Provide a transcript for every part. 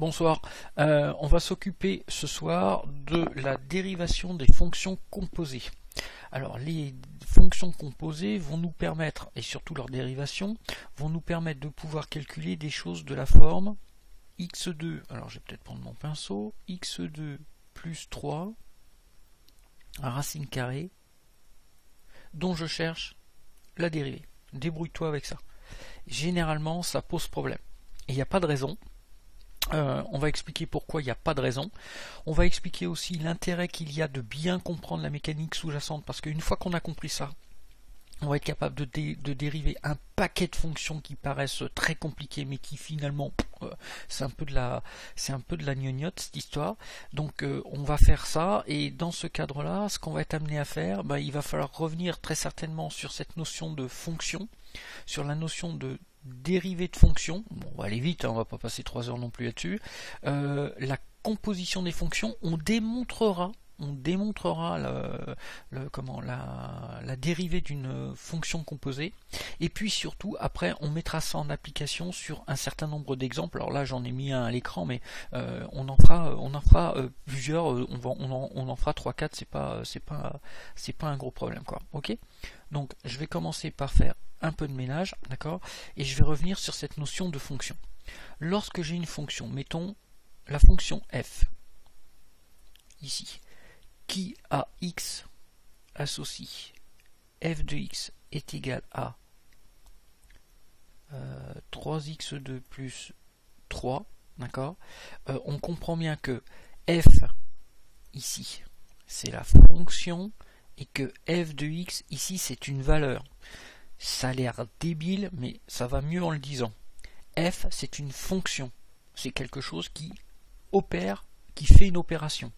Bonsoir, on va s'occuper ce soir de la dérivation des fonctions composées. Alors les fonctions composées vont nous permettre, et surtout leur dérivation, vont nous permettre de pouvoir calculer des choses de la forme x2, alors je vais peut-être prendre mon pinceau, x2 plus 3 racine carrée, dont je cherche la dérivée. Débrouille-toi avec ça. Généralement ça pose problème, et il n'y a pas de raison. On va expliquer pourquoi il n'y a pas de raison. On va expliquer aussi l'intérêt qu'il y a de bien comprendre la mécanique sous-jacente, parce qu'une fois qu'on a compris ça, on va être capable de dériver un paquet de fonctions qui paraissent très compliquées, mais qui finalement, c'est un peu de la gnognotte cette histoire. Donc on va faire ça, et dans ce cadre-là, ce qu'on va être amené à faire, il va falloir revenir très certainement sur cette notion de fonction, sur la notion de dérivée de fonction. Bon, on va aller vite, hein, on va pas passer 3 heures non plus là-dessus. La composition des fonctions, on démontrera la dérivée d'une fonction composée, et puis surtout après on mettra ça en application sur un certain nombre d'exemples. Alors là j'en ai mis un à l'écran, mais on en fera plusieurs, on en fera 3-4, c'est pas un gros problème, quoi. Ok, donc je vais commencer par faire un peu de ménage, d'accord, et je vais revenir sur cette notion de fonction. Lorsque j'ai une fonction, mettons la fonction f ici, qui à x associe f de x est égal à 3x2 plus 3, d'accord, on comprend bien que f ici c'est la fonction et que f de x ici c'est une valeur. Ça a l'air débile, mais ça va mieux en le disant. F c'est une fonction, c'est quelque chose qui opère, qui fait une opération.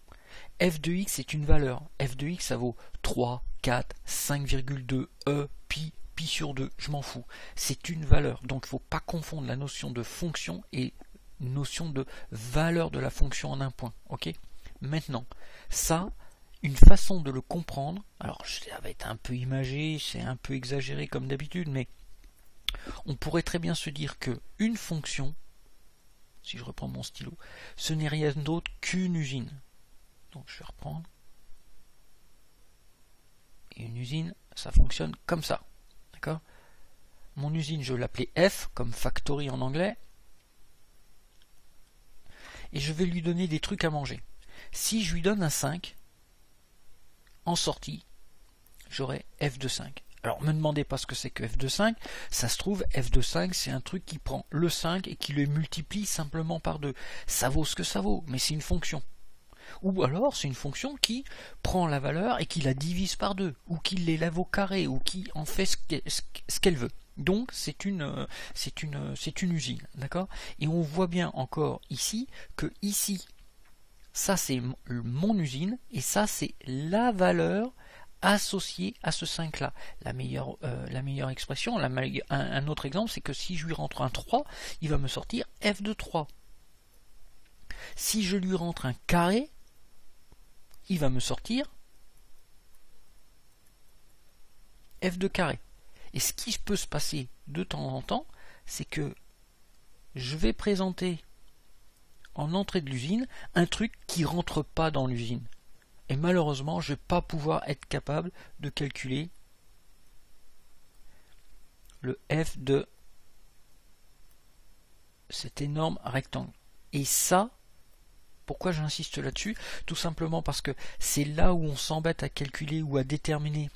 F de x est une valeur. F de x ça vaut 3, 4, 5,2, pi sur 2, je m'en fous. C'est une valeur. Donc il ne faut pas confondre la notion de fonction et notion de valeur de la fonction en un point. Ok ? Maintenant, ça, une façon de le comprendre, alors ça va être un peu imagé, c'est un peu exagéré comme d'habitude, mais on pourrait très bien se dire que une fonction, si je reprends mon stylo, ce n'est rien d'autre qu'une usine. Donc je vais reprendre. Et une usine, ça fonctionne comme ça. D'accord ? Mon usine, je vais l'appeler F, comme factory en anglais. Et je vais lui donner des trucs à manger. Si je lui donne un 5, en sortie, j'aurai f de 5. Alors, ne me demandez pas ce que c'est que f de 5. Ça se trouve, f de 5, c'est un truc qui prend le 5 et qui le multiplie simplement par 2. Ça vaut ce que ça vaut, mais c'est une fonction. Ou alors, c'est une fonction qui prend la valeur et qui la divise par 2, ou qui l'élève au carré, ou qui en fait ce qu'elle veut. Donc, c'est une usine, d'accord ? Et on voit bien encore ici que ici, ça c'est mon usine, et ça c'est la valeur associée à ce 5 là. La meilleure expression, un autre exemple, c'est que si je lui rentre un 3, il va me sortir f de 3. Si je lui rentre un carré, il va me sortir f de carré. Et ce qui peut se passer de temps en temps, c'est que je vais présenter en entrée de l'usine un truc qui rentre pas dans l'usine. Et malheureusement, je ne vais pas pouvoir être capable de calculer le f de cet énorme rectangle. Et ça, pourquoi j'insiste là-dessus? Tout simplement parce que c'est là où on s'embête à calculer ou à déterminer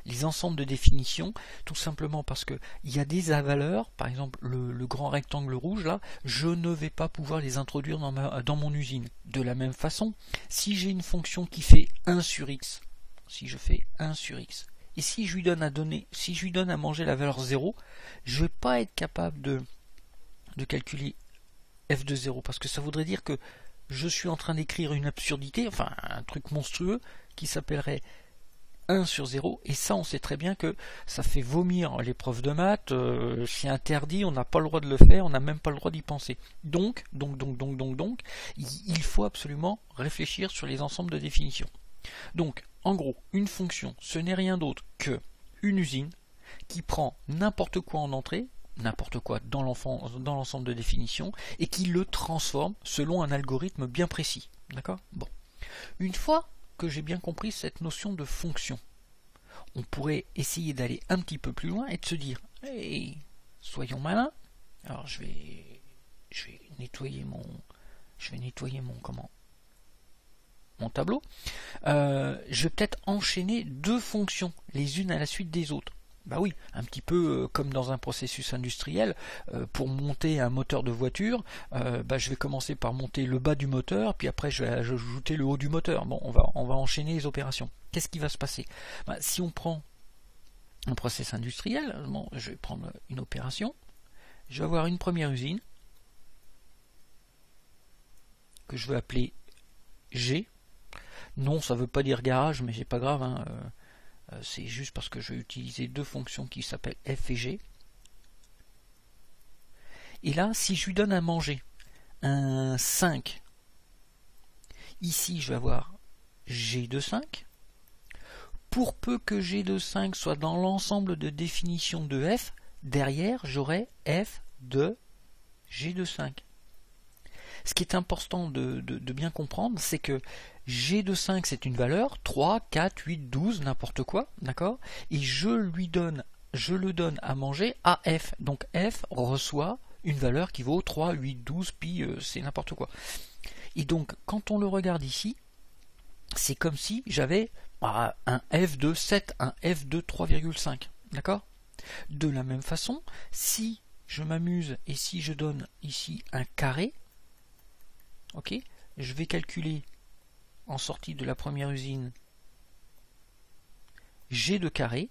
les ensembles de définition, tout simplement parce que il y a des valeurs, par exemple le grand rectangle rouge là, je ne vais pas pouvoir les introduire dans mon usine. De la même façon, si j'ai une fonction qui fait 1 sur x, si je fais 1 sur x, et si je lui donne à manger la valeur 0, je ne vais pas être capable de calculer f de 0, parce que ça voudrait dire que je suis en train d'écrire une absurdité, enfin un truc monstrueux qui s'appellerait 1 sur 0, et ça on sait très bien que ça fait vomir les profs de maths, c'est interdit, on n'a pas le droit de le faire, on n'a même pas le droit d'y penser. Donc, il faut absolument réfléchir sur les ensembles de définitions. Donc, en gros, une fonction, ce n'est rien d'autre que une usine qui prend n'importe quoi en entrée, n'importe quoi dans l'ensemble de définition et qui le transforme selon un algorithme bien précis. D'accord? Bon. Une fois que j'ai bien compris cette notion de fonction, on pourrait essayer d'aller un petit peu plus loin et de se dire, hey, soyons malins. Alors je vais nettoyer mon tableau. Je vais peut-être enchaîner deux fonctions les unes à la suite des autres. Bah oui, un petit peu comme dans un processus industriel, pour monter un moteur de voiture, je vais commencer par monter le bas du moteur, puis après je vais ajouter le haut du moteur. Bon, on va enchaîner les opérations. Qu'est-ce qui va se passer? Si on prend un processus industriel, bon, je vais prendre une opération, je vais avoir une première usine, que je vais appeler G. Non, ça ne veut pas dire garage, mais c'est pas grave, hein. C'est juste parce que je vais utiliser deux fonctions qui s'appellent f et g. Et là, si je lui donne à manger un 5, ici je vais avoir g de 5. Pour peu que g de 5 soit dans l'ensemble de définition de f, derrière j'aurai f de g de 5. Ce qui est important de bien comprendre, c'est que g de 5 c'est une valeur, 3, 4, 8, 12, n'importe quoi, d'accord? Et je le donne à manger à f. Donc f reçoit une valeur qui vaut 3, 8, 12, puis c'est n'importe quoi. Et donc quand on le regarde ici, c'est comme si j'avais un f de 7, un f de 3,5, d'accord? De la même façon, si je m'amuse et si je donne ici un carré, ok, je vais calculer en sortie de la première usine g de carré,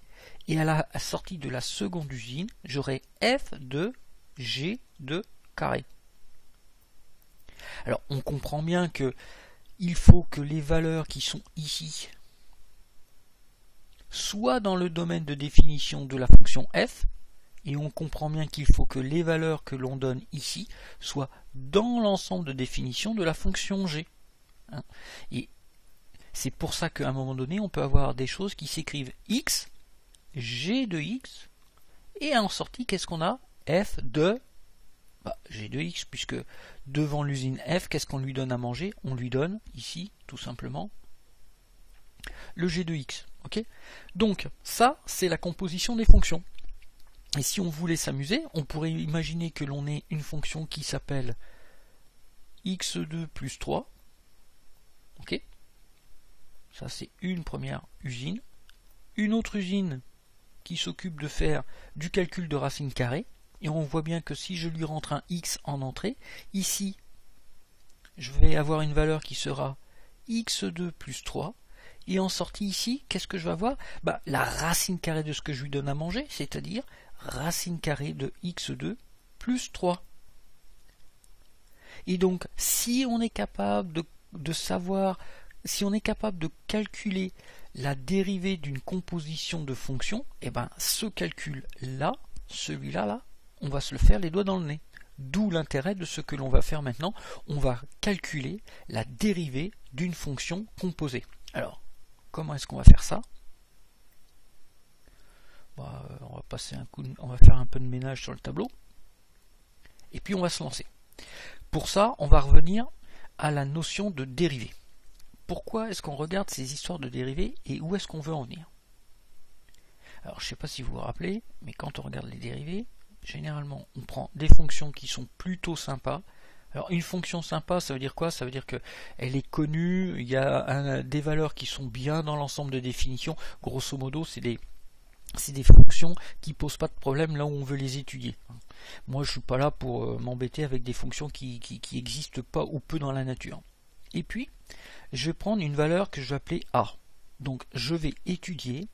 et à la sortie de la seconde usine, j'aurai f de g de carré. Alors on comprend bien que il faut que les valeurs qui sont ici soient dans le domaine de définition de la fonction f, et on comprend bien qu'il faut que les valeurs que l'on donne ici soient dans l'ensemble de définition de la fonction g. Et c'est pour ça qu'à un moment donné, on peut avoir des choses qui s'écrivent x, g de x, et en sortie, qu'est-ce qu'on a? F de g de x, puisque devant l'usine f, qu'est-ce qu'on lui donne à manger? On lui donne ici, tout simplement, le g de x. Okay, donc ça, c'est la composition des fonctions. Et si on voulait s'amuser, on pourrait imaginer que l'on ait une fonction qui s'appelle x2 plus 3. Ok, ça c'est une première usine. Une autre usine qui s'occupe de faire du calcul de racine carrée. Et on voit bien que si je lui rentre un x en entrée, ici, je vais avoir une valeur qui sera x2 plus 3. Et en sortie ici, qu'est-ce que je vais avoir? La racine carrée de ce que je lui donne à manger, c'est-à-dire racine carrée de x2 plus 3. Et donc, si on est capable de savoir, si on est capable de calculer la dérivée d'une composition de fonctions, et ce calcul-là, celui-là, là, on va se le faire les doigts dans le nez. D'où l'intérêt de ce que l'on va faire maintenant. On va calculer la dérivée d'une fonction composée. Alors, comment est-ce qu'on va faire ça? On va passer on va faire un peu de ménage sur le tableau. Et puis on va se lancer. Pour ça, on va revenir à la notion de dérivée. Pourquoi est-ce qu'on regarde ces histoires de dérivées et où est-ce qu'on veut en venir? Alors, je ne sais pas si vous vous rappelez, mais quand on regarde les dérivées, généralement, on prend des fonctions qui sont plutôt sympas. Alors, une fonction sympa, ça veut dire quoi? Ça veut dire qu'elle est connue, il y a des valeurs qui sont bien dans l'ensemble de définition. Grosso modo, c'est des fonctions qui posent pas de problème là où on veut les étudier. Moi, je suis pas là pour m'embêter avec des fonctions qui existent pas ou peu dans la nature. Et puis, je vais prendre une valeur que je vais appeler A. Donc, je vais étudier.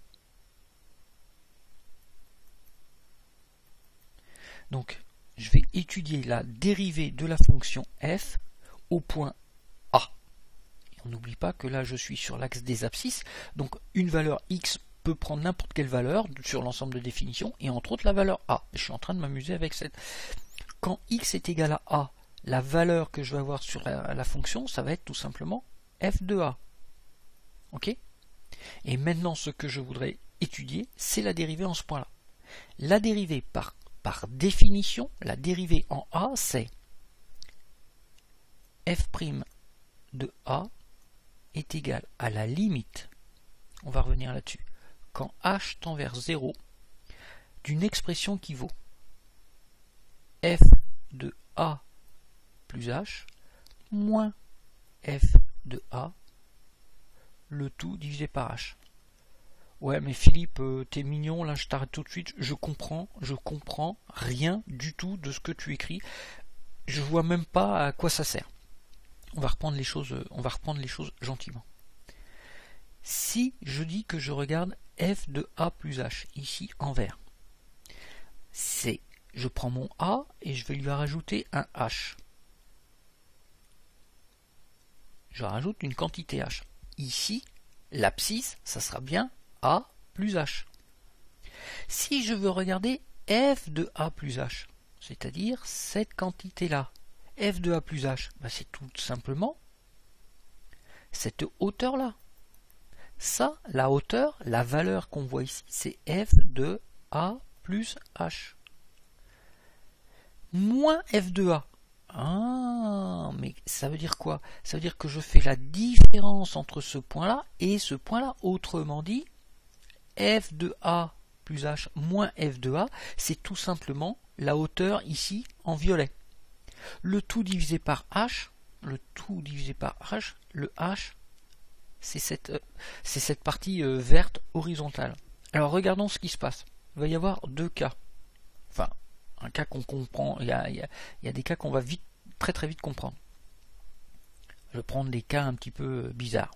Donc, je vais étudier la dérivée de la fonction f au point A. Et on n'oublie pas que là, je suis sur l'axe des abscisses. Donc, une valeur x peut prendre n'importe quelle valeur sur l'ensemble de définition, et entre autres la valeur A. Je suis en train de m'amuser avec cette. Quand x est égal à A, la valeur que je vais avoir sur la fonction, ça va être tout simplement f de A. Ok? Et maintenant, ce que je voudrais étudier, c'est la dérivée en ce point-là. La dérivée par par définition, la dérivée en A, c'est f' de A est égal à la limite, on va revenir là-dessus, quand h tend vers 0, d'une expression qui vaut f de A plus h moins f de A, le tout divisé par h. Ouais, mais Philippe, t'es mignon, là je t'arrête tout de suite, je comprends rien du tout de ce que tu écris, je vois même pas à quoi ça sert. On va reprendre les choses gentiment. Si je dis que je regarde f de A plus h, ici en vert, c'est, je prends mon A et je vais lui rajouter un h. Je rajoute une quantité h. Ici, l'abscisse, ça sera bien A plus h. Si je veux regarder f de A plus h, c'est-à-dire cette quantité-là, f de A plus h, ben c'est tout simplement cette hauteur-là. Ça, la hauteur, la valeur qu'on voit ici, c'est f de A plus h. Moins f de A. Ah, mais ça veut dire quoi? Ça veut dire que je fais la différence entre ce point-là et ce point-là. Autrement dit, f de A plus h moins f de A, c'est tout simplement la hauteur ici en violet. Le tout divisé par h, le h, c'est cette partie verte horizontale. Alors regardons ce qui se passe. Il va y avoir deux cas. Enfin, un cas qu'on comprend, il y a des cas qu'on va très vite comprendre. Je vais prendre des cas un petit peu bizarres.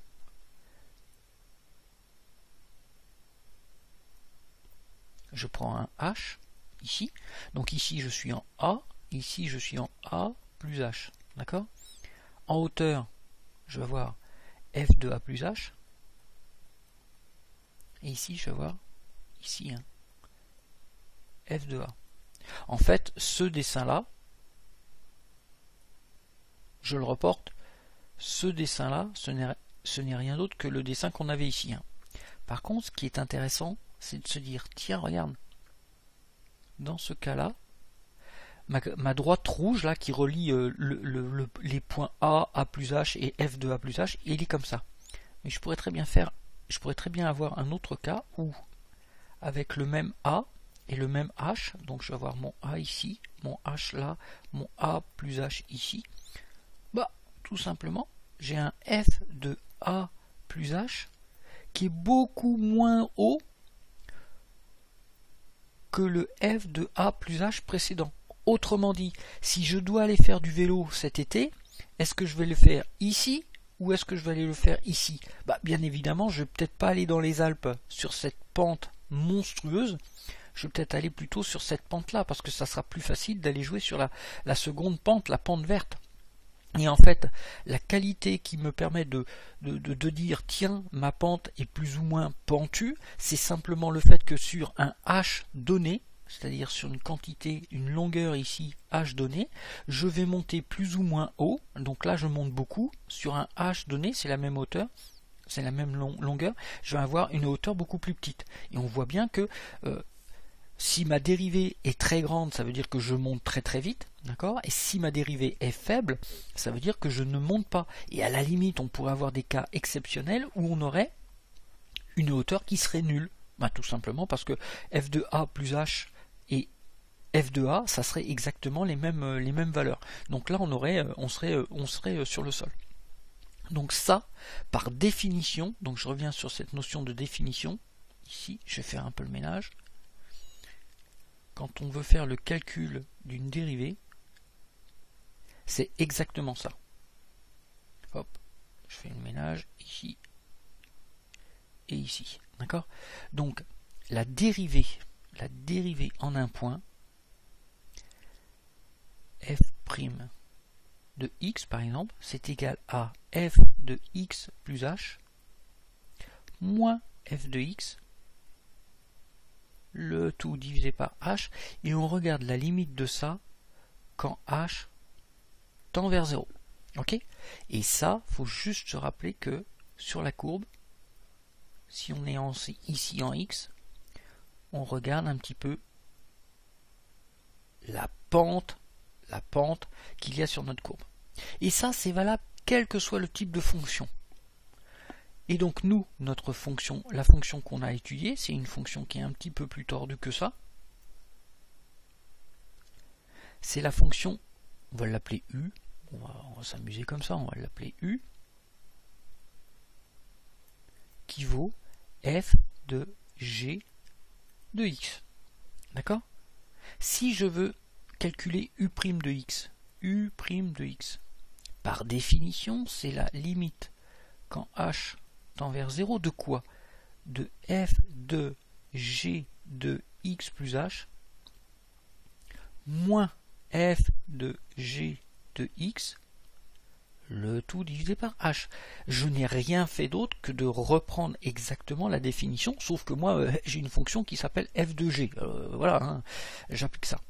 Je prends un h, ici. Donc ici je suis en A, ici je suis en A plus h. D'accord? En hauteur, je vais avoir f de A plus h. Et ici, je vais avoir ici f de A. En fait, ce dessin-là, je le reporte, ce dessin-là, ce n'est rien d'autre que le dessin qu'on avait ici. Par contre, ce qui est intéressant, c'est de se dire, tiens, regarde, dans ce cas-là, ma droite rouge là qui relie les points A plus H et F de A plus H, il est comme ça. Mais je pourrais très bien avoir un autre cas où, avec le même A et le même H, donc je vais avoir mon A ici, mon H là, mon A plus H ici, bah tout simplement, j'ai un F de A plus H qui est beaucoup moins haut que le F de A plus H précédent. Autrement dit, si je dois aller faire du vélo cet été, est-ce que je vais le faire ici ou est-ce que je vais aller le faire ici? Bien évidemment, je ne vais peut-être pas aller dans les Alpes sur cette pente monstrueuse, je vais peut-être aller plutôt sur cette pente-là, parce que ça sera plus facile d'aller jouer sur la seconde pente, la pente verte. Et en fait, la qualité qui me permet de dire tiens, ma pente est plus ou moins pentue, c'est simplement le fait que sur un H donné, c'est-à-dire sur une quantité, une longueur ici, H donné, je vais monter plus ou moins haut, donc là je monte beaucoup, sur un H donné, c'est la même hauteur, c'est la même longueur, je vais avoir une hauteur beaucoup plus petite. Et on voit bien que si ma dérivée est très grande, ça veut dire que je monte très vite, d'accord? Et si ma dérivée est faible, ça veut dire que je ne monte pas. Et à la limite, on pourrait avoir des cas exceptionnels où on aurait une hauteur qui serait nulle. Tout simplement parce que f de A plus H et f de A, ça serait exactement les mêmes valeurs. Donc là, on serait sur le sol. Donc ça, par définition, donc je reviens sur cette notion de définition. Ici, je vais faire un peu le ménage. Quand on veut faire le calcul d'une dérivée, c'est exactement ça. Hop, je fais le ménage ici et ici. D'accord? Donc, la dérivée en un point, f' de x par exemple, c'est égal à f de x plus h moins f de x, le tout divisé par h, et on regarde la limite de ça quand h tend vers 0. Ok? Et ça, faut juste se rappeler que sur la courbe, si on est ici en x, on regarde un petit peu la pente qu'il y a sur notre courbe. Et ça, c'est valable quel que soit le type de fonction. Et donc nous, notre fonction, la fonction qu'on a étudiée, c'est une fonction qui est un petit peu plus tordue que ça. C'est la fonction, on va l'appeler U, on va s'amuser comme ça, on va l'appeler U, qui vaut f de g de x. D'accord? Si je veux calculer u' de x, par définition, c'est la limite quand h tend vers 0 de quoi? De f de g de x plus h moins f de g de x, le tout divisé par h. Je n'ai rien fait d'autre que de reprendre exactement la définition, sauf que moi j'ai une fonction qui s'appelle f de g. Voilà, hein, j'applique ça.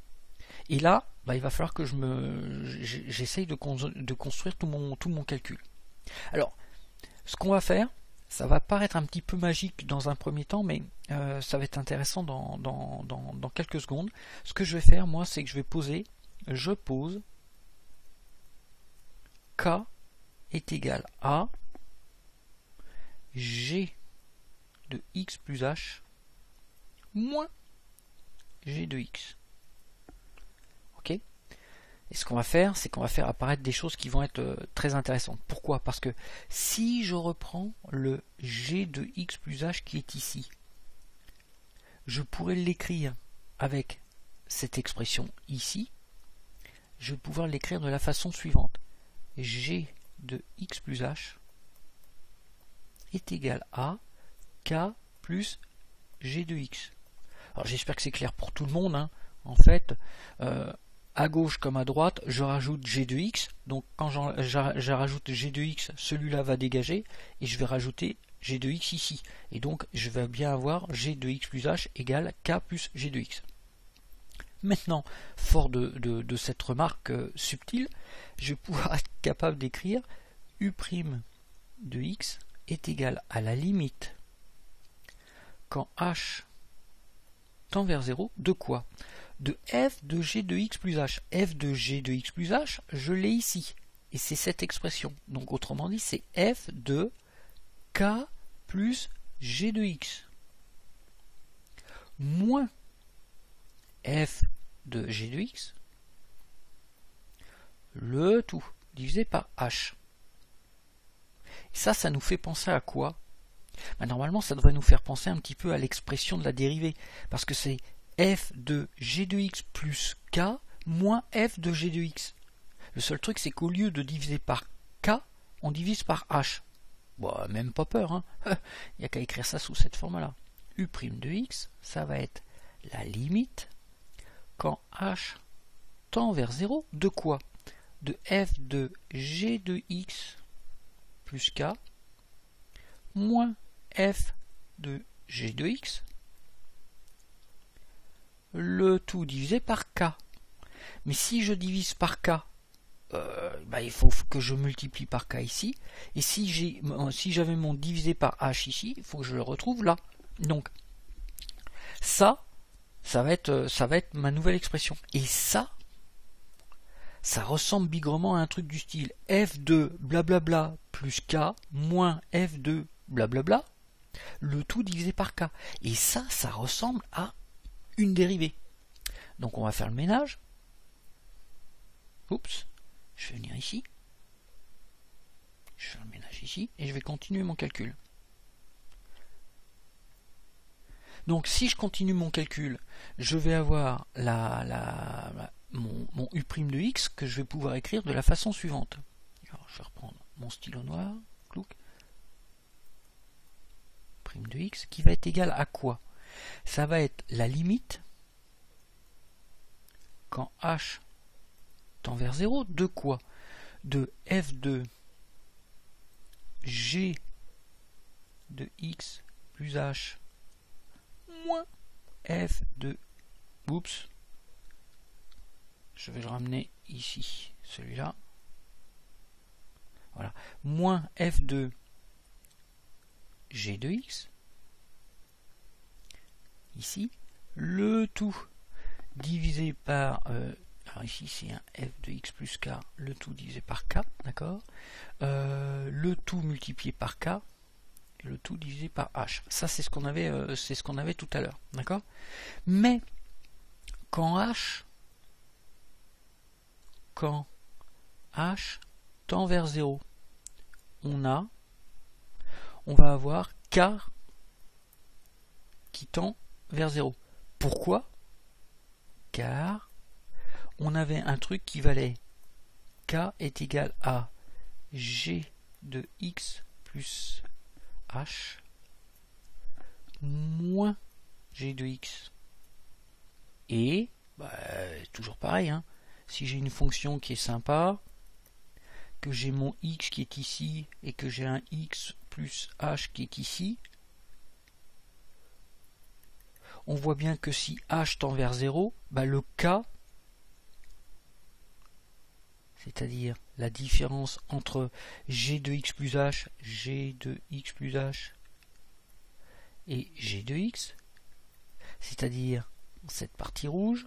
Et là, il va falloir que j'essaye de construire tout mon calcul. Alors, ce qu'on va faire, ça va paraître un petit peu magique dans un premier temps, mais ça va être intéressant dans quelques secondes. Ce que je vais faire, moi, c'est que je pose k est égal à g de x plus h moins g de x. Ok? Et ce qu'on va faire, c'est qu'on va faire apparaître des choses qui vont être très intéressantes. Pourquoi? Parce que si je reprends le g de x plus h qui est ici, je pourrais l'écrire avec cette expression ici. Je vais pouvoir l'écrire de la façon suivante. G de x plus h est égal à k plus g de x. Alors j'espère que c'est clair pour tout le monde, hein. En fait, à gauche comme à droite, je rajoute g de x. Donc quand je rajoute g de x, celui-là va dégager et je vais rajouter g de x ici. Et donc je vais bien avoir g de x plus h égale k plus g de x. Maintenant, fort de cette remarque subtile, je vais pouvoir être capable d'écrire u' de x est égal à la limite quand h tend vers 0 de quoi? De f de g de x plus h. F de g de x plus h, je l'ai ici. Et c'est cette expression. Donc autrement dit, c'est f de k plus g de x moins f de g de x, le tout divisé par h. Et ça nous fait penser à quoi? Normalement, ça devrait nous faire penser un petit peu à l'expression de la dérivée, parce que c'est f de g de x plus k moins f de g de x. Le seul truc, c'est qu'au lieu de diviser par k, on divise par h. Bon, même pas peur, hein. Il n'y a qu'à écrire ça sous cette forme-là. u' de x, ça va être la limite quand h tend vers 0 de quoi? De f de g de x plus k moins f de g de x, le tout divisé par k. Mais si je divise par k, il faut que je multiplie par k ici. Et si j'avais mon divisé par h ici, il faut que je le retrouve là. Donc ça va être ma nouvelle expression. Et ça ressemble bigrement à un truc du style f de blablabla plus k moins f de blablabla, le tout divisé par k. Et ça ressemble à une dérivée. Donc on va faire le ménage. Oups, je vais venir ici. Je fais le ménage ici et je vais continuer mon calcul. Donc si je continue mon calcul, je vais avoir mon u' de x que je vais pouvoir écrire de la façon suivante. Alors, je vais reprendre mon stylo noir, clouc, prime de x, qui va être égal à quoi? Ça va être la limite quand h tend vers 0 de quoi? De f de g de x plus h moins f de... Oups, je vais le ramener ici, celui-là. Voilà, moins f de g de x, ici, le tout divisé par, alors ici c'est un f de x plus k, le tout divisé par k, d'accord, le tout multiplié par k, et le tout divisé par h. Ça c'est ce qu'on avait tout à l'heure, d'accord. Mais quand h tend vers 0, on va avoir k qui tend vers 0. Pourquoi? Car on avait un truc qui valait k est égal à g de x plus h moins g de x. Et toujours pareil, hein, si j'ai une fonction qui est sympa, que j'ai mon x qui est ici et que j'ai un x plus h qui est ici, on voit bien que si h tend vers 0, le k, c'est-à-dire la différence entre g de x plus h, g de x plus h et g de x, c'est-à-dire cette partie rouge,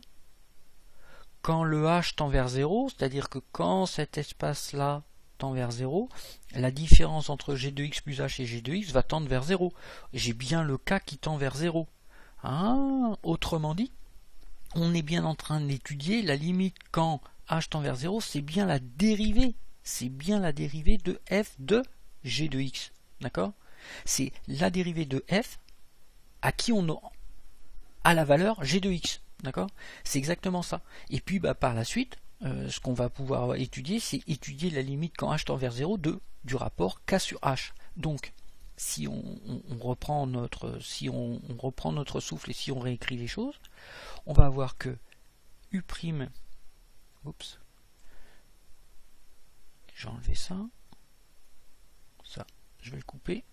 quand le h tend vers 0, c'est-à-dire que quand cet espace-là tend vers 0, la différence entre g de x plus h et g de x va tendre vers 0. J'ai bien le k qui tend vers 0. Ah, autrement dit, on est bien en train d'étudier la limite quand h tend vers 0, c'est bien la dérivée. C'est bien la dérivée de f de g de x. D'accord? C'est la dérivée de f à qui on a la valeur g de x. D'accord? C'est exactement ça. Et puis par la suite, ce qu'on va pouvoir étudier, c'est étudier la limite quand h tend vers 0 du rapport k sur h. Donc, si on reprend notre souffle et si on réécrit les choses, on va avoir que u', oups, j'ai enlevé ça, je vais le couper,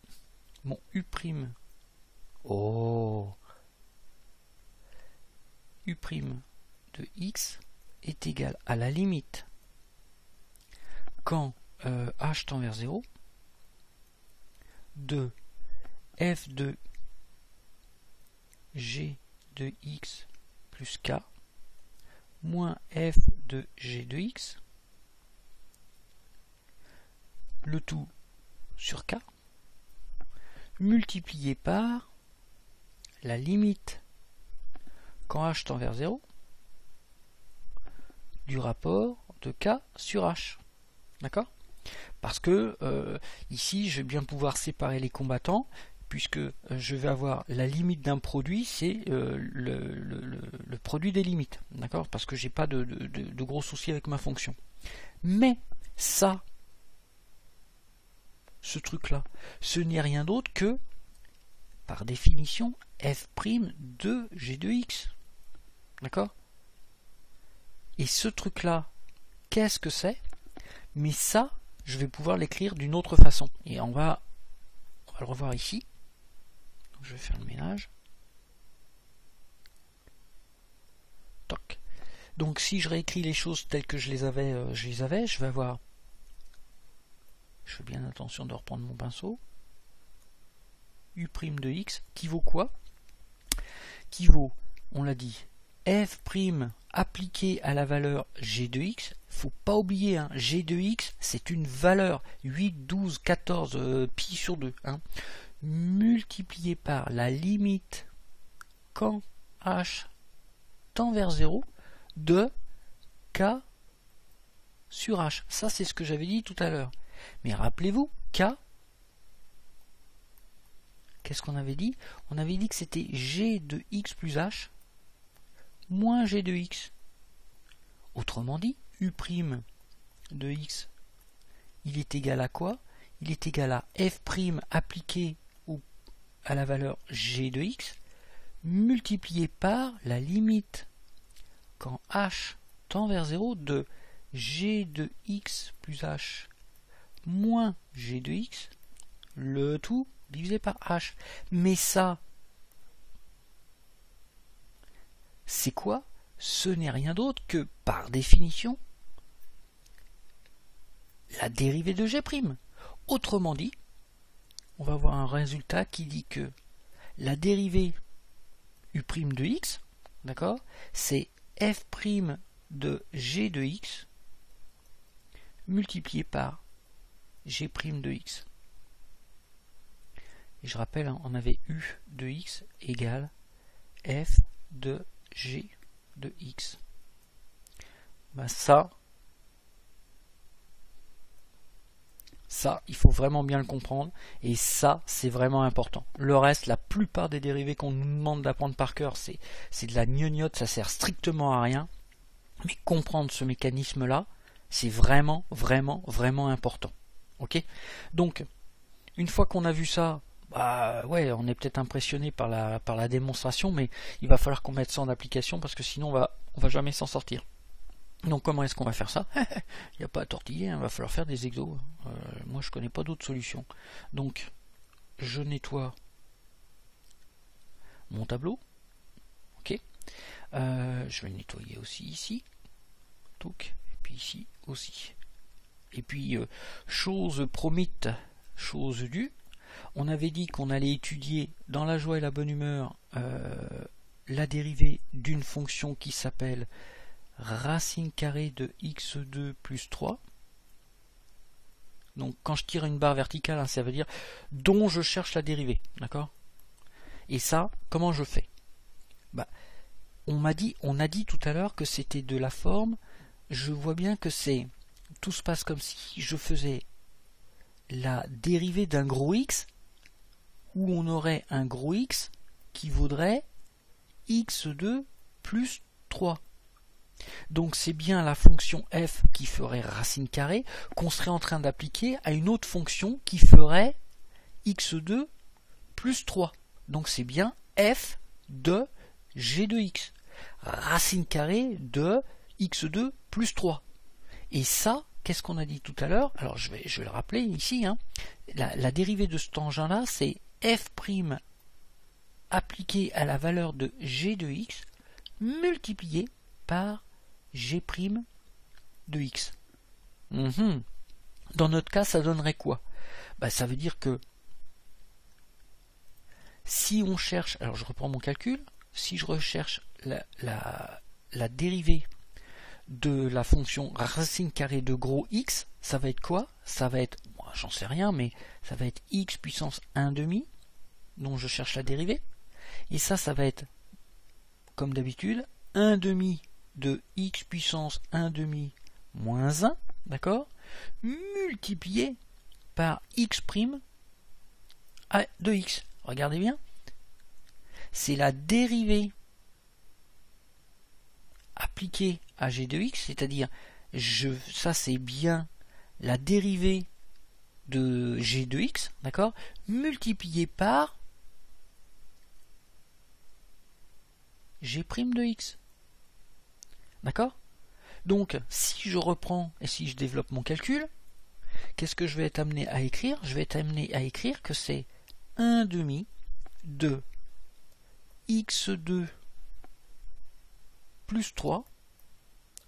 mon u', u' de x est égal à la limite quand h tend vers 0 de f de g de x plus k moins f de g de x, le tout sur k, multiplié par la limite quand h tend vers 0 du rapport de k sur h. D'accord? Parce que ici, je vais bien pouvoir séparer les combattants, puisque je vais avoir la limite d'un produit, c'est le produit des limites. D'accord? Parce que j'ai pas de gros soucis avec ma fonction. Mais ça, ce truc-là, ce n'est rien d'autre que, par définition, f' de g de x. D'accord? Et ce truc-là, qu'est-ce que c'est? Mais ça, je vais pouvoir l'écrire d'une autre façon. Et on va le revoir ici. Donc, je vais faire le ménage. Toc. Donc si je réécris les choses telles que je les avais, je vais avoir... Je fais bien attention de reprendre mon pinceau. U' de x qui vaut quoi? Qui vaut, on l'a dit, f' appliqué à la valeur g de x. Faut pas oublier, hein, g de x, c'est une valeur 8, 12, 14, pi sur 2. Hein, multiplié par la limite quand h tend vers 0 de k sur h. Ça, c'est ce que j'avais dit tout à l'heure. Mais rappelez-vous, k, qu'est-ce qu'on avait dit? On avait dit que c'était g de x plus h moins g de x. Autrement dit, u' de x, il est égal à quoi? Il est égal à f' appliqué à la valeur g de x multiplié par la limite quand h tend vers 0 de g de x plus h moins g de x, le tout divisé par h. Mais ça, c'est quoi? Ce n'est rien d'autre que, par définition, la dérivée de g'. Autrement dit, on va avoir un résultat qui dit que la dérivée u' de x, d'accord, c'est f' de g de x multiplié par g' de x. Et je rappelle, hein, on avait u de x égale f de g de x. Ben ça, il faut vraiment bien le comprendre, et ça, c'est vraiment important. Le reste, la plupart des dérivés qu'on nous demande d'apprendre par cœur, c'est de la gnognotte, ça sert strictement à rien. Mais comprendre ce mécanisme-là, c'est vraiment, vraiment, vraiment important. Ok? Donc, une fois qu'on a vu ça, bah ouais, on est peut-être impressionné par la démonstration, mais il va falloir qu'on mette ça en application parce que sinon on va jamais s'en sortir. Donc comment est-ce qu'on va faire ça? Il n'y a pas à tortiller, il va falloir faire des exos. Moi je connais pas d'autre solution. Donc je nettoie mon tableau. Ok. Je vais le nettoyer aussi ici. Donc, et puis ici aussi. Et puis chose promite, chose due. On avait dit qu'on allait étudier dans la joie et la bonne humeur la dérivée d'une fonction qui s'appelle racine carrée de x2 plus 3. Donc quand je tire une barre verticale, hein, ça veut dire dont je cherche la dérivée. D'accord? Et ça, comment je fais? Bah, on a dit tout à l'heure que c'était de la forme. Je vois bien que tout se passe comme si je faisais la dérivée d'un gros x, où on aurait un gros x qui vaudrait x2 plus 3. Donc c'est bien la fonction f qui ferait racine carrée qu'on serait en train d'appliquer à une autre fonction qui ferait x2 plus 3. Donc c'est bien f de g de x, racine carrée de x2 plus 3. Et ça, qu'est-ce qu'on a dit tout à l'heure? Alors je vais le rappeler ici, hein. La dérivée de cet engin-là, c'est f' appliqué à la valeur de g de x multiplié par g' de x. Dans notre cas, ça donnerait quoi? Bah, ça veut dire que si on cherche, alors je reprends mon calcul, si je recherche la dérivée de la fonction racine carrée de gros x, ça va être quoi? Ça va être, moi j'en sais rien, mais ça va être x puissance 1/2, dont je cherche la dérivée. Et ça va être, comme d'habitude, 1/2 de x puissance 1/2 moins 1, d'accord, multiplié par x' de x. Regardez bien, c'est la dérivée appliquée à g de x, c'est-à-dire ça c'est bien la dérivée de g de x, d'accord, multiplié par g' de x. D'accord? Donc, si je reprends et si je développe mon calcul, qu'est-ce que je vais être amené à écrire? Je vais être amené à écrire que c'est 1/2 de x2 plus 3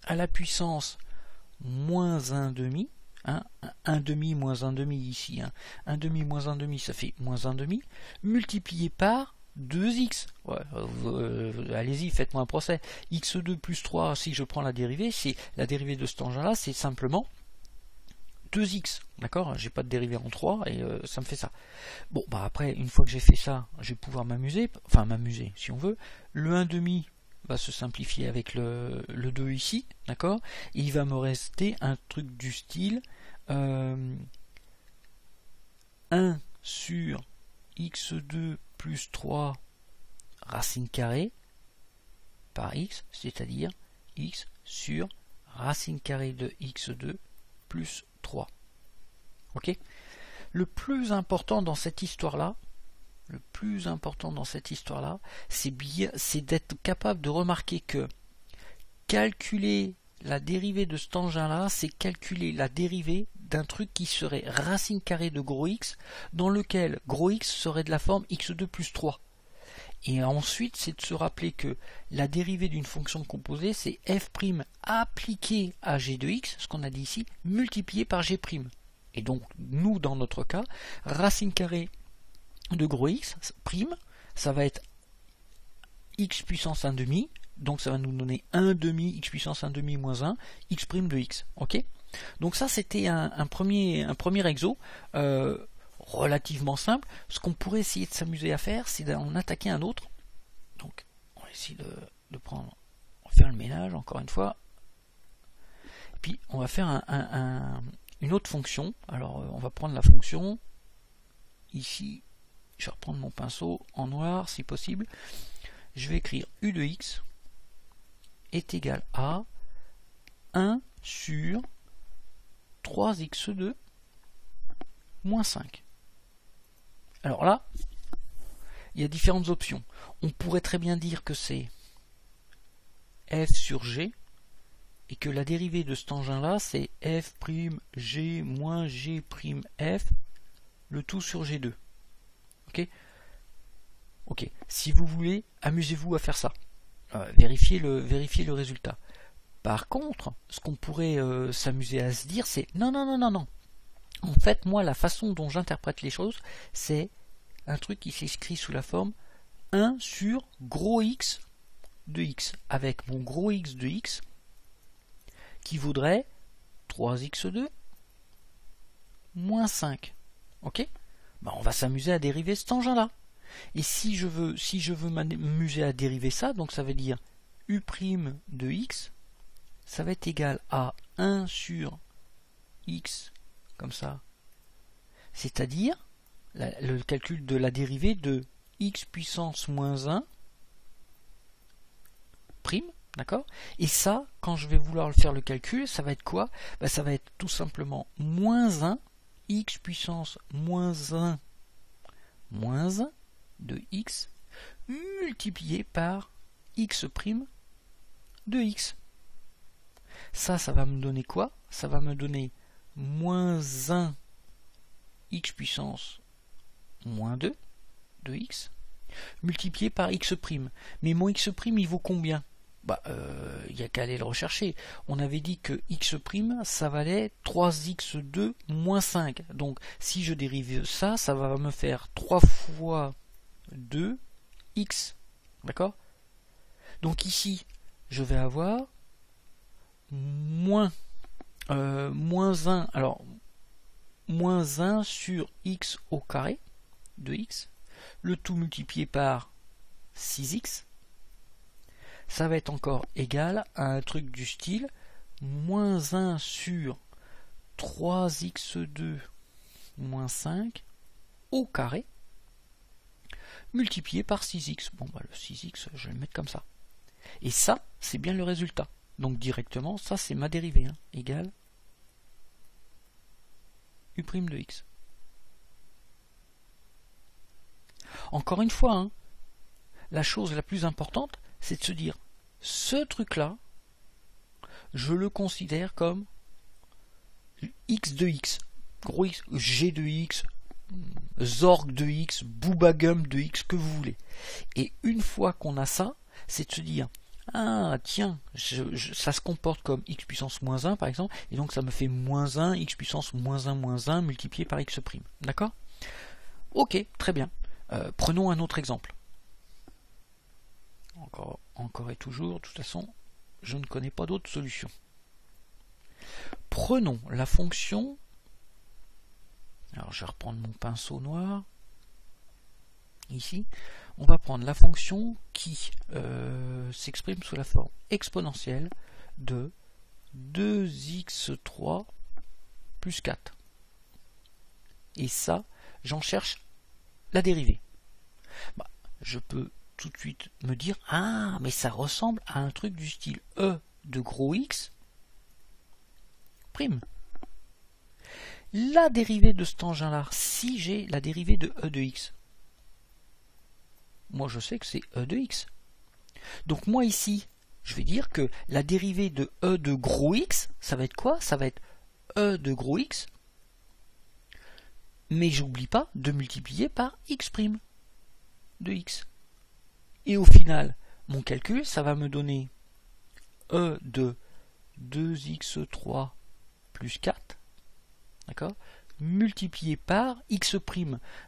à la puissance moins 1/2, hein, 1/2 moins 1/2 ici, hein, 1/2 moins 1/2 ça fait moins 1/2, multiplié par 2x. Ouais, allez-y, faites-moi un procès. x2 plus 3, si je prends la dérivée, c'est la dérivée de cet engin-là, c'est simplement 2x. D'accord? J'ai pas de dérivée en 3 et ça me fait ça. Bon, bah après, une fois que j'ai fait ça, je vais pouvoir m'amuser, enfin m'amuser si on veut. Le 1/2 va se simplifier avec le 2 ici, d'accord? Et il va me rester un truc du style 1 sur x2 plus 3 racine carrée par x, c'est-à-dire x sur racine carrée de x2 plus 3. Ok? Le plus important dans cette histoire-là, c'est d'être capable de remarquer que calculer la dérivée de cet engin-là, c'est calculer la dérivée d'un truc qui serait racine carrée de gros X, dans lequel gros X serait de la forme x2 plus 3. Et ensuite, c'est de se rappeler que la dérivée d'une fonction composée, c'est f' appliqué à g de x, ce qu'on a dit ici, multiplié par g'. Et donc, nous, dans notre cas, racine carrée de gros X', ça va être x puissance 1/2 donc ça va nous donner 1 demi x puissance 1 demi moins 1, x' de x. Ok. Donc ça c'était un premier exo relativement simple. Ce qu'on pourrait essayer de s'amuser à faire, c'est d'en attaquer un autre. Donc on va essayer de prendre, on va faire le ménage encore une fois. Et puis on va faire une autre fonction. Alors on va prendre la fonction ici. Je vais reprendre mon pinceau en noir si possible. Je vais écrire u de x est égal à 1 sur 3x2 moins 5. Alors là, il y a différentes options. On pourrait très bien dire que c'est f sur g et que la dérivée de cet engin-là, c'est f' moins g' f, le tout sur g2. Ok. Ok. Si vous voulez, amusez-vous à faire ça. Vérifiez le résultat. Par contre, ce qu'on pourrait s'amuser à se dire, c'est non. En fait, moi, la façon dont j'interprète les choses, c'est un truc qui s'écrit sous la forme 1 sur gros X de X, avec mon gros X de X qui vaudrait 3x2 moins 5. Ok. Ben, on va s'amuser à dériver cet engin-là. Et si je veux m'amuser à dériver ça, donc ça veut dire u' de x, ça va être égal à 1 sur x, comme ça. C'est-à-dire le calcul de la dérivée de x puissance moins 1 prime, d'accord? Et ça, quand je vais vouloir faire le calcul, ça va être quoi? Ben, ça va être tout simplement moins 1, x puissance moins 1 de x multiplié par x' de x. Ça va me donner quoi? Ça va me donner moins 1 x puissance moins 2 de x multiplié par x'. Mais mon x' il vaut combien? Bah, il n'y a qu'à aller le rechercher. On avait dit que x', ça valait 3x2 moins 5. Donc, si je dérive ça, ça va me faire 3 fois 2x. D'accord? Donc ici, je vais avoir moins 1. Alors, moins 1 sur x au carré de x. Le tout multiplié par 6x. Ça va être encore égal à un truc du style moins 1 sur 3x2 moins 5 au carré multiplié par 6x. Bon, bah, le 6x, je vais le mettre comme ça. Et ça, c'est bien le résultat. Donc directement, ça c'est ma dérivée, hein, égale u' de x. Encore une fois, hein, la chose la plus importante, c'est de se dire, ce truc-là, je le considère comme x de x, gros x, g de x, Zorg de x, Boobagum de x, que vous voulez. Et une fois qu'on a ça, c'est de se dire, ah tiens, ça se comporte comme x puissance moins 1 par exemple, et donc ça me fait moins 1, x puissance moins 1 multiplié par x'. D'accord? Ok, très bien. Prenons un autre exemple. Encore et toujours, de toute façon, je ne connais pas d'autre solution. Prenons la fonction, alors je vais reprendre mon pinceau noir, ici, on va prendre la fonction qui s'exprime sous la forme exponentielle de 2x3 plus 4. Et ça, j'en cherche la dérivée. Bah, je peux tout de suite me dire, ah, mais ça ressemble à un truc du style e de gros x prime. La dérivée de cet engin-là, si j'ai la dérivée de e de x, moi je sais que c'est e de x. Donc moi ici, je vais dire que la dérivée de e de gros x, ça va être quoi? Ça va être e de gros x, mais j'oublie pas de multiplier par x' de x. Et au final, mon calcul, ça va me donner e de 2x3 plus 4, d'accord, multiplié par x',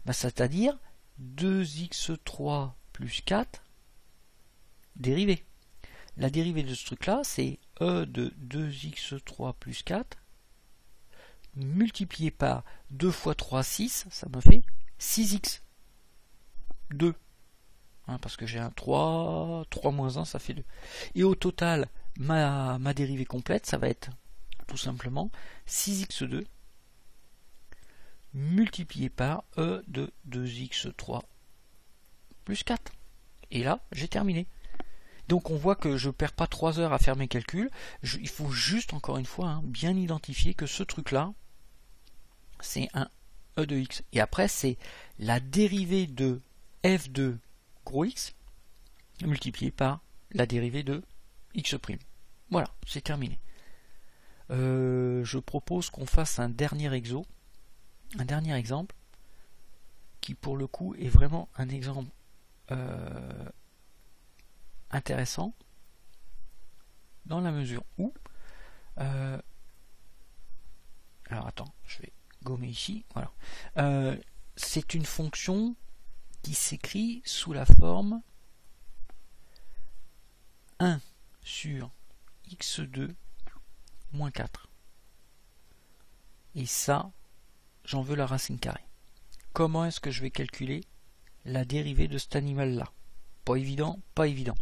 ben, c'est-à-dire 2x3 plus 4 dérivé. la dérivée de ce truc là, c'est e de 2x3 plus 4 multiplié par 2 fois 3, 6, ça me fait 6x 2. Hein, parce que j'ai un 3 moins 1, ça fait 2. Et au total, ma dérivée complète, ça va être tout simplement 6x2 multiplié par e de 2x3 plus 4. Et là, j'ai terminé. Donc on voit que je ne perds pas 3 heures à faire mes calculs. Il faut juste, encore une fois, bien identifier que ce truc-là, c'est un e de x. Et après, c'est la dérivée de f de gros X multiplié par la dérivée de x'. Voilà, c'est terminé. Je propose qu'on fasse un dernier exemple, qui pour le coup est vraiment un exemple intéressant, dans la mesure où alors attends, je vais gommer ici, voilà. C'est une fonction qui s'écrit sous la forme 1 sur x2 moins 4. Et ça, j'en veux la racine carrée. Comment est-ce que je vais calculer la dérivée de cet animal-là? Pas évident, pas évident.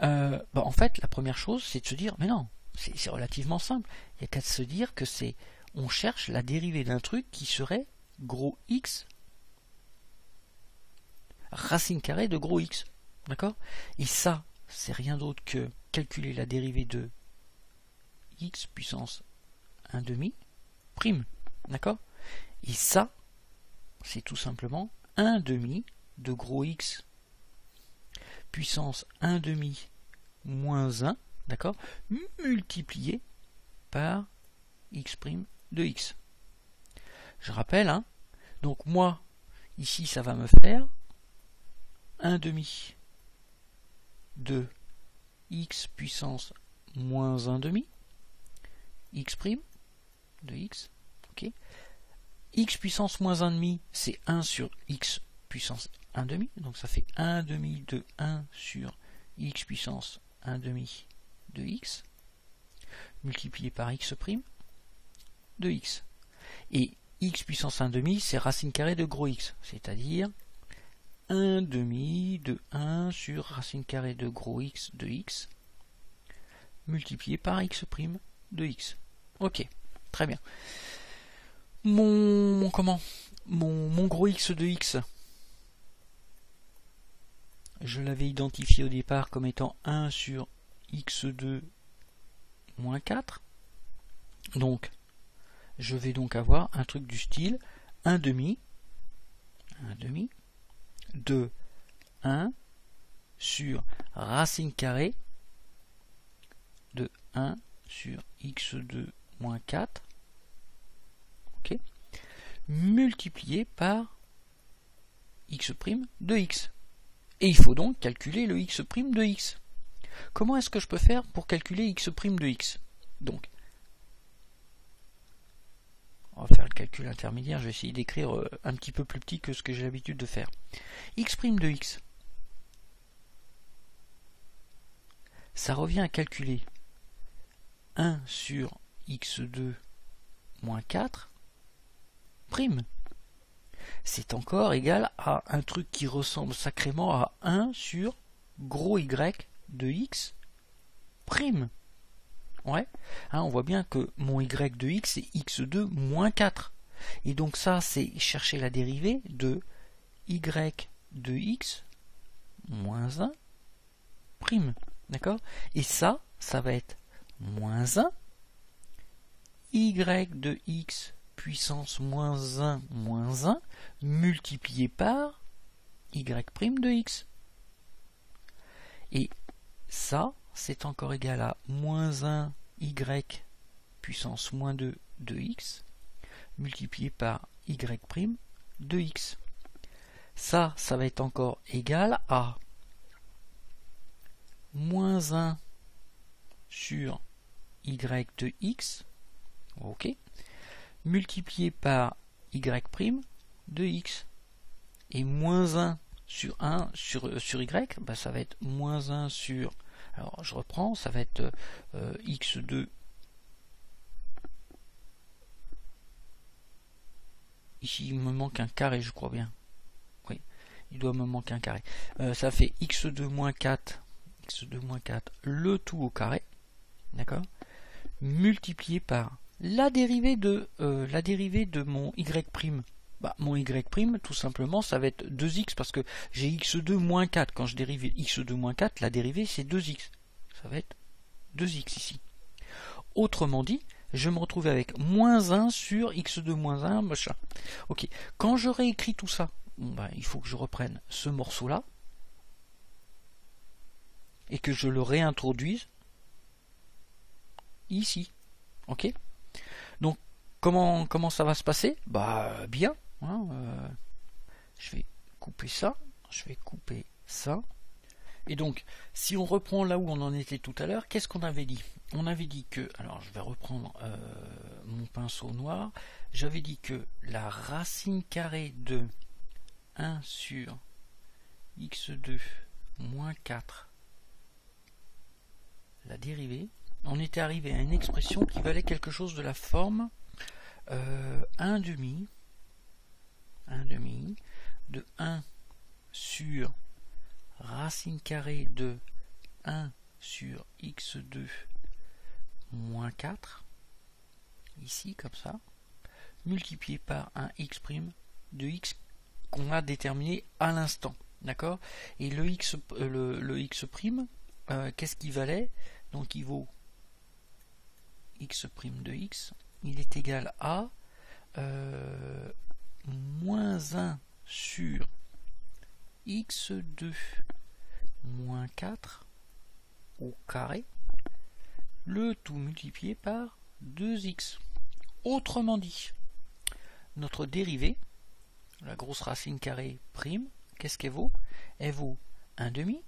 En fait, la première chose, c'est de se dire, mais non, c'est relativement simple. Il n'y a qu'à se dire que c'est, on cherche la dérivée d'un truc qui serait gros X racine carrée de gros X. D'accord? Et ça, c'est rien d'autre que calculer la dérivée de X puissance 1 demi prime. D'accord? Et ça, c'est tout simplement 1 demi de gros X puissance 1 demi moins 1, d'accord, multiplié par x' de x. Je rappelle, donc moi, ici, ça va me faire 1 demi de x puissance moins 1 demi, x' de x, ok. X puissance moins 1 demi, c'est 1 sur x puissance 1 demi, donc ça fait 1 demi de 1 sur x puissance 1 demi de x, multiplié par x' de x. Et x puissance 1 demi, c'est racine carrée de gros X, c'est-à-dire 1 demi de 1 sur racine carrée de gros X de x, multiplié par x' de x. Ok, très bien. Mon gros X de x, je l'avais identifié au départ comme étant 1 sur x2 moins 4. Donc, je vais donc avoir un truc du style 1 demi de 1 sur racine carrée de 1 sur x2 moins 4, ok, multiplié par x' de x. Et il faut donc calculer le x' de x. Comment est-ce que je peux faire pour calculer x' de x? Donc, on va faire le calcul intermédiaire, je vais essayer d'écrire un petit peu plus petit que ce que j'ai l'habitude de faire. X' de x, ça revient à calculer 1 sur x2 moins 4 prime. C'est encore égal à un truc qui ressemble sacrément à 1 sur gros Y de x prime. Ouais, on voit bien que mon Y de x c'est x2 moins 4. Et donc ça, c'est chercher la dérivée de Y de x moins 1 prime. D'accord? Et ça va être moins 1 Y de x puissance moins 1 multiplié par y' de x. Et ça, c'est encore égal à moins 1 y puissance moins 2 de x multiplié par y' de x. Ça va être encore égal à moins 1 sur y de x, ok, multiplié par y' de x. Et moins 1 sur y, ça va être moins 1 sur Alors je reprends, ça va être x2. Ici il me manque un carré, je crois bien. Oui, il doit me manquer un carré. Ça fait x2 moins 4, le tout au carré, d'accord, multiplié par la dérivée de mon y'. Bah, mon y', tout simplement, ça va être 2x, parce que j'ai x2 moins 4. Quand je dérive x2 moins 4, la dérivée, c'est 2x. Ça va être 2x ici. Autrement dit, je me retrouve avec moins 1 sur x2 moins 1, machin. Ok, quand je réécris tout ça, bon, bah, il faut que je reprenne ce morceau-là, et que je le réintroduise ici. Ok, donc, comment ça va se passer? Bah, bien. Hein, je vais couper ça, je vais couper ça. Et donc, si on reprend là où on en était tout à l'heure, qu'est-ce qu'on avait dit? On avait dit que, alors je vais reprendre mon pinceau noir, j'avais dit que la racine carrée de 1 sur x2 moins 4, la dérivée, on était arrivé à une expression qui valait quelque chose de la forme 1 demi de 1 sur racine carrée de 1 sur x2 moins 4, ici comme ça, multiplié par un x' de x qu'on a déterminé à l'instant, d'accord. Et le x', qu'est-ce qu'il valait? Donc il vaut x' de x, il est égal à moins 1 sur x2 moins 4 au carré, le tout multiplié par 2x. Autrement dit, notre dérivée, la grosse racine carrée prime, qu'est-ce qu'elle vaut? Elle vaut 1 demi,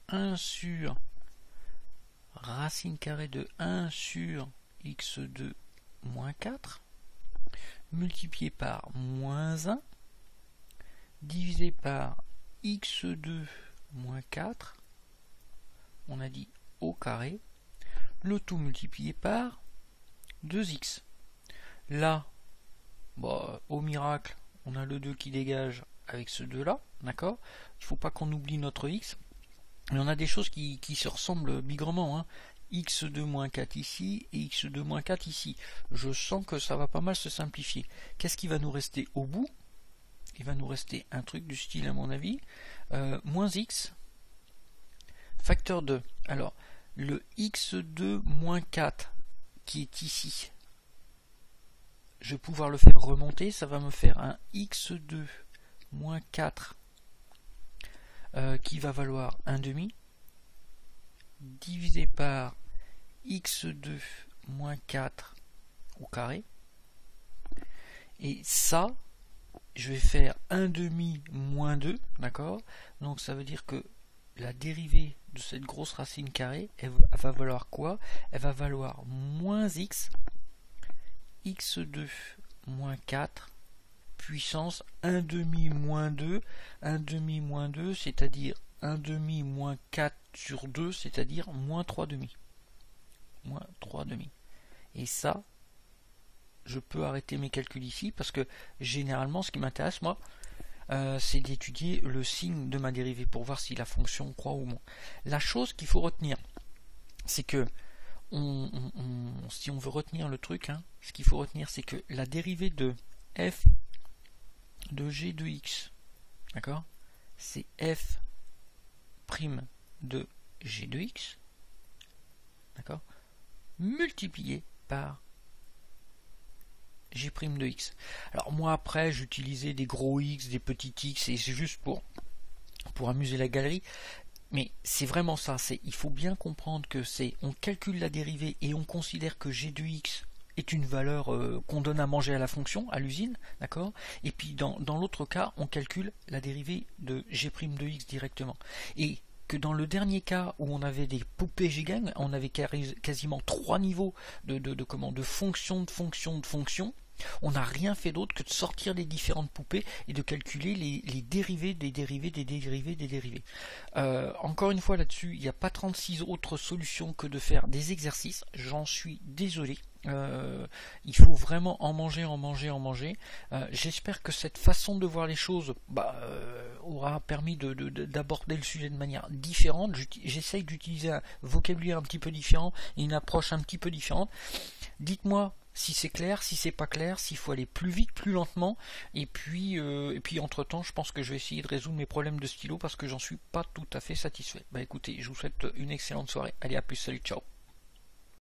1 sur racine carrée de 1 sur x2 moins 4, multiplié par moins 1, divisé par x2 moins 4, on a dit au carré, le tout multiplié par 2x. Là, bah, au miracle, on a le 2 qui dégage avec ce 2 là, d'accord. Il ne faut pas qu'on oublie notre x. Et on a des choses qui se ressemblent bigrement, hein. x2 moins 4 ici et x2 moins 4 ici. Je sens que ça va pas mal se simplifier. Qu'est-ce qui va nous rester au bout? Il va nous rester un truc du style, à mon avis, moins x, facteur 2. Alors, le x2 moins 4 qui est ici, je vais pouvoir le faire remonter, ça va me faire un x2 moins 4 qui va valoir 1 demi, divisé par x2 moins 4 au carré. Et ça, je vais faire 1 demi moins 2, d'accord? Donc ça veut dire que la dérivée de cette grosse racine carrée, elle va valoir quoi? Elle va valoir moins x, x2 moins 4, puissance 1 demi moins 2, 1 demi moins 2, c'est-à-dire 1 demi moins 4 sur 2, c'est-à-dire moins 3 demi. Moins 3 demi. Et ça, je peux arrêter mes calculs ici, parce que généralement, ce qui m'intéresse, moi, c'est d'étudier le signe de ma dérivée pour voir si la fonction croît ou non. La chose qu'il faut retenir, c'est que si on veut retenir le truc, hein, ce qu'il faut retenir, c'est que la dérivée de f de g de x, d'accord, c'est f prime de g de x, d'accord, multiplié par g' de x. Alors moi après j'utilisais des gros x, des petits x, et c'est juste pour amuser la galerie, mais c'est vraiment ça, il faut bien comprendre que on calcule la dérivée et on considère que g de x est une valeur qu'on donne à manger à la fonction, à l'usine, d'accord. Et puis dans l'autre cas, on calcule la dérivée de g' de x directement. Et que dans le dernier cas où on avait des poupées gigang, on avait quasiment 3 niveaux de fonction, on n'a rien fait d'autre que de sortir les différentes poupées et de calculer les dérivés des dérivés des dérivés des dérivés. Encore une fois là-dessus, il n'y a pas 36 autres solutions que de faire des exercices. J'en suis désolé. Il faut vraiment en manger. J'espère que cette façon de voir les choses aura permis d'aborder le sujet de manière différente. J'essaye d'utiliser un vocabulaire un petit peu différent et une approche un petit peu différente. Dites-moi si c'est clair, si c'est pas clair, s'il faut aller plus vite, plus lentement, et puis entre temps, je pense que je vais essayer de résoudre mes problèmes de stylo parce que j'en suis pas tout à fait satisfait. Écoutez, je vous souhaite une excellente soirée. Allez, à plus, salut, ciao.